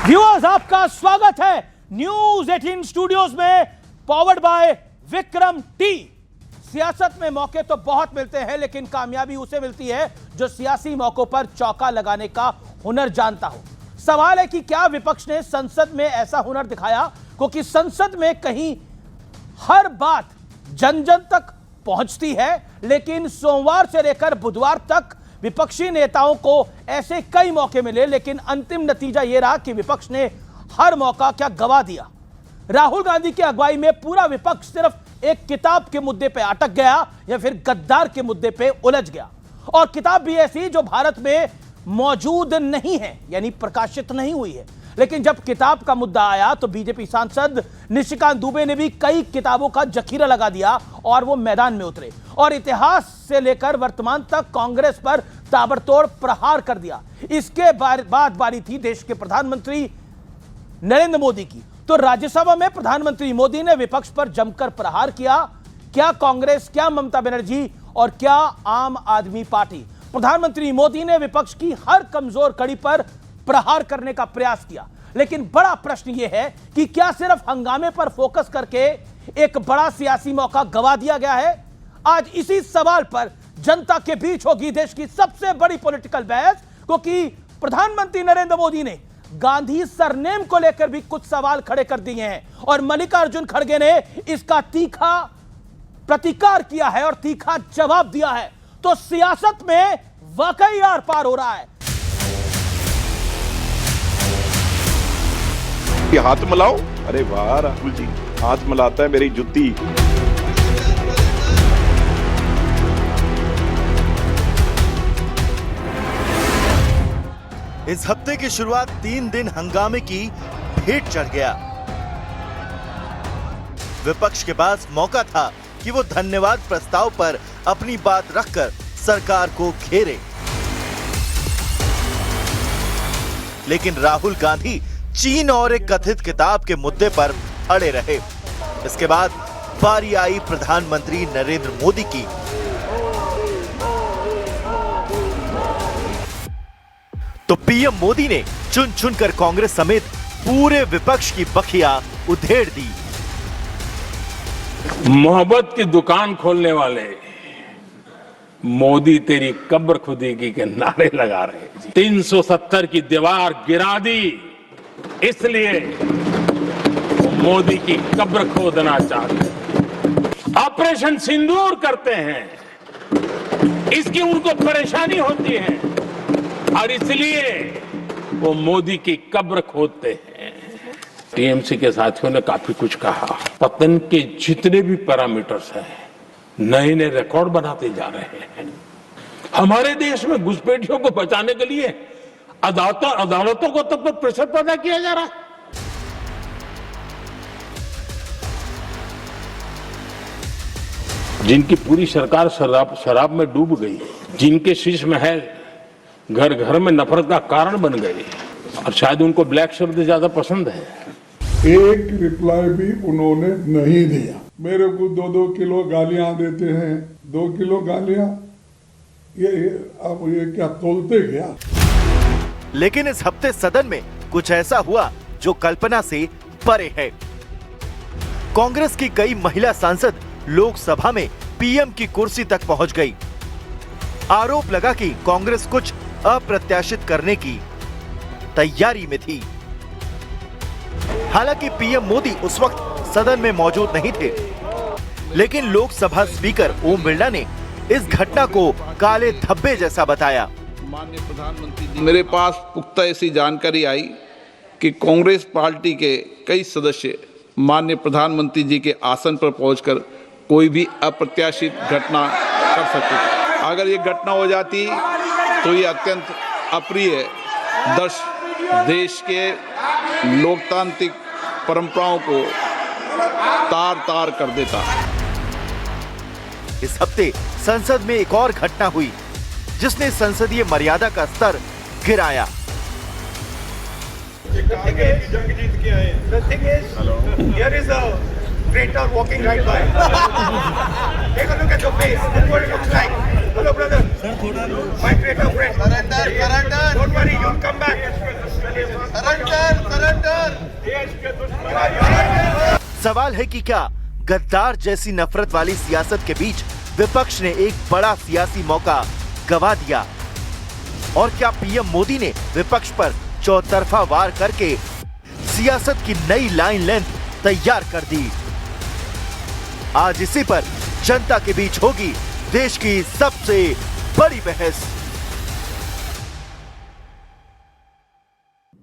Viewers, आपका स्वागत है न्यूज 18 स्टूडियोज में, पावर्ड बाय विक्रम टी। सियासत में मौके तो बहुत मिलते हैं, लेकिन कामयाबी उसे मिलती है जो सियासी मौकों पर चौका लगाने का हुनर जानता हो। सवाल है कि क्या विपक्ष ने संसद में ऐसा हुनर दिखाया, क्योंकि संसद में कहीं हर बात जन जन तक पहुंचती है, लेकिन सोमवार से लेकर बुधवार तक विपक्षी नेताओं को ऐसे कई मौके मिले, लेकिन अंतिम नतीजा यह रहा कि विपक्ष ने हर मौका क्या गवा दिया। राहुल गांधी की अगुवाई में पूरा विपक्ष सिर्फ एक किताब के मुद्दे पे अटक गया या फिर गद्दार के मुद्दे पे उलझ गया, और किताब भी ऐसी जो भारत में मौजूद नहीं है, यानी प्रकाशित नहीं हुई है। लेकिन जब किताब का मुद्दा आया तो बीजेपी सांसद निशिकांत दुबे ने भी कई किताबों का जखीरा लगा दिया और वो मैदान में उतरे और इतिहास से लेकर वर्तमान तक कांग्रेस पर ताबड़तोड़ प्रहार कर दिया। इसके बाद बारी थी देश के प्रधानमंत्री नरेंद्र मोदी की। तो राज्यसभा में प्रधानमंत्री मोदी ने विपक्ष पर जमकर प्रहार किया। क्या कांग्रेस, क्या ममता बनर्जी और क्या आम आदमी पार्टी? प्रधानमंत्री मोदी ने विपक्ष की हर कमजोर कड़ी पर प्रहार करने का प्रयास किया, लेकिन बड़ा प्रश्न यह है कि क्या सिर्फ हंगामे पर फोकस करके एक बड़ा सियासी मौका गवा दिया गया है? आज इसी सवाल पर जनता के बीच होगी देश की सबसे बड़ी पॉलिटिकल बहस, क्योंकि प्रधानमंत्री नरेंद्र मोदी ने गांधी सरनेम को लेकर भी कुछ सवाल खड़े कर दिए हैं और मल्लिकार्जुन खड़गे ने इसका तीखा प्रतिकार किया है और तीखा जवाब दिया है। तो सियासत में वाकई आर पार हो रहा है। हाथ मिलाओ। अरे वाह राहुल जी, हाथ मिलाता है मेरी जुत्ती। इस हफ्ते की शुरुआत 3 दिन हंगामे की भेंट चढ़ गया। विपक्ष के पास मौका था कि वो धन्यवाद प्रस्ताव पर अपनी बात रखकर सरकार को घेरे, लेकिन राहुल गांधी चीन और एक कथित किताब के मुद्दे पर अड़े रहे। इसके बाद बारी आई प्रधानमंत्री नरेंद्र मोदी की। तो पीएम मोदी ने चुन चुनकर कांग्रेस समेत पूरे विपक्ष की बखिया उधेड़ दी। मोहब्बत की दुकान खोलने वाले मोदी तेरी कब्र खुदेगी के नारे लगा रहे। 370 की दीवार गिरा दी, इसलिए वो मोदी की कब्र खोदना चाहते। ऑपरेशन सिंदूर करते हैं, इसकी उनको परेशानी होती है और इसलिए वो मोदी की कब्र खोदते हैं। टीएमसी के साथियों ने काफी कुछ कहा। पतन के जितने भी पैरामीटर्स हैं नए नए रिकॉर्ड बनाते जा रहे हैं। हमारे देश में घुसपैठियों को बचाने के लिए अदालतों को तब तक प्रेशर पैदा किया जा रहा है। जिनकी पूरी सरकार शराब में डूब गई, जिनके शीश महल घर घर में नफरत का कारण बन गए और शायद उनको ब्लैक शब्द ज्यादा पसंद है। एक रिप्लाई भी उन्होंने नहीं दिया। मेरे को 2-2 किलो गालियां देते हैं। 2 किलो गालियां, अब ये क्या तोलते क्या? लेकिन इस हफ्ते सदन में कुछ ऐसा हुआ जो कल्पना से परे है। कांग्रेस की कई महिला सांसद लोकसभा में पीएम की कुर्सी तक पहुंच गई। आरोप लगा कि कांग्रेस कुछ अप्रत्याशित करने की तैयारी में थी। हालांकि पीएम मोदी उस वक्त सदन में मौजूद नहीं थे, लेकिन लोकसभा स्पीकर ओम बिरला ने इस घटना को काले धब्बे जैसा बताया। माननीय प्रधानमंत्री जी, मेरे पास पुख्ता ऐसी जानकारी आई कि कांग्रेस पार्टी के कई सदस्य माननीय प्रधानमंत्री जी के आसन पर पहुंचकर कोई भी अप्रत्याशित घटना कर सकते थे। अगर ये घटना हो जाती तो ये अत्यंत अप्रिय देश के लोकतांत्रिक परंपराओं को तार तार कर देता। इस हफ्ते संसद में एक और घटना हुई जिसने संसदीय मर्यादा का स्तर गिराया। जंग जीत के आए। The thing is, here is a traitor walking right by. Take a look at your face. Look what it looks like. Hello, brother. My traitor friend. Surrender. Don't worry, you'll come back. Surrender. सवाल है कि क्या गद्दार जैसी नफरत वाली सियासत के बीच विपक्ष ने एक बड़ा सियासी मौका गवा दिया, और क्या पीएम मोदी ने विपक्ष पर चौतरफा वार करके सियासत की नई लाइन लेंथ तैयार कर दी? आज इसी पर जनता के बीच होगी देश की सबसे बड़ी बहस।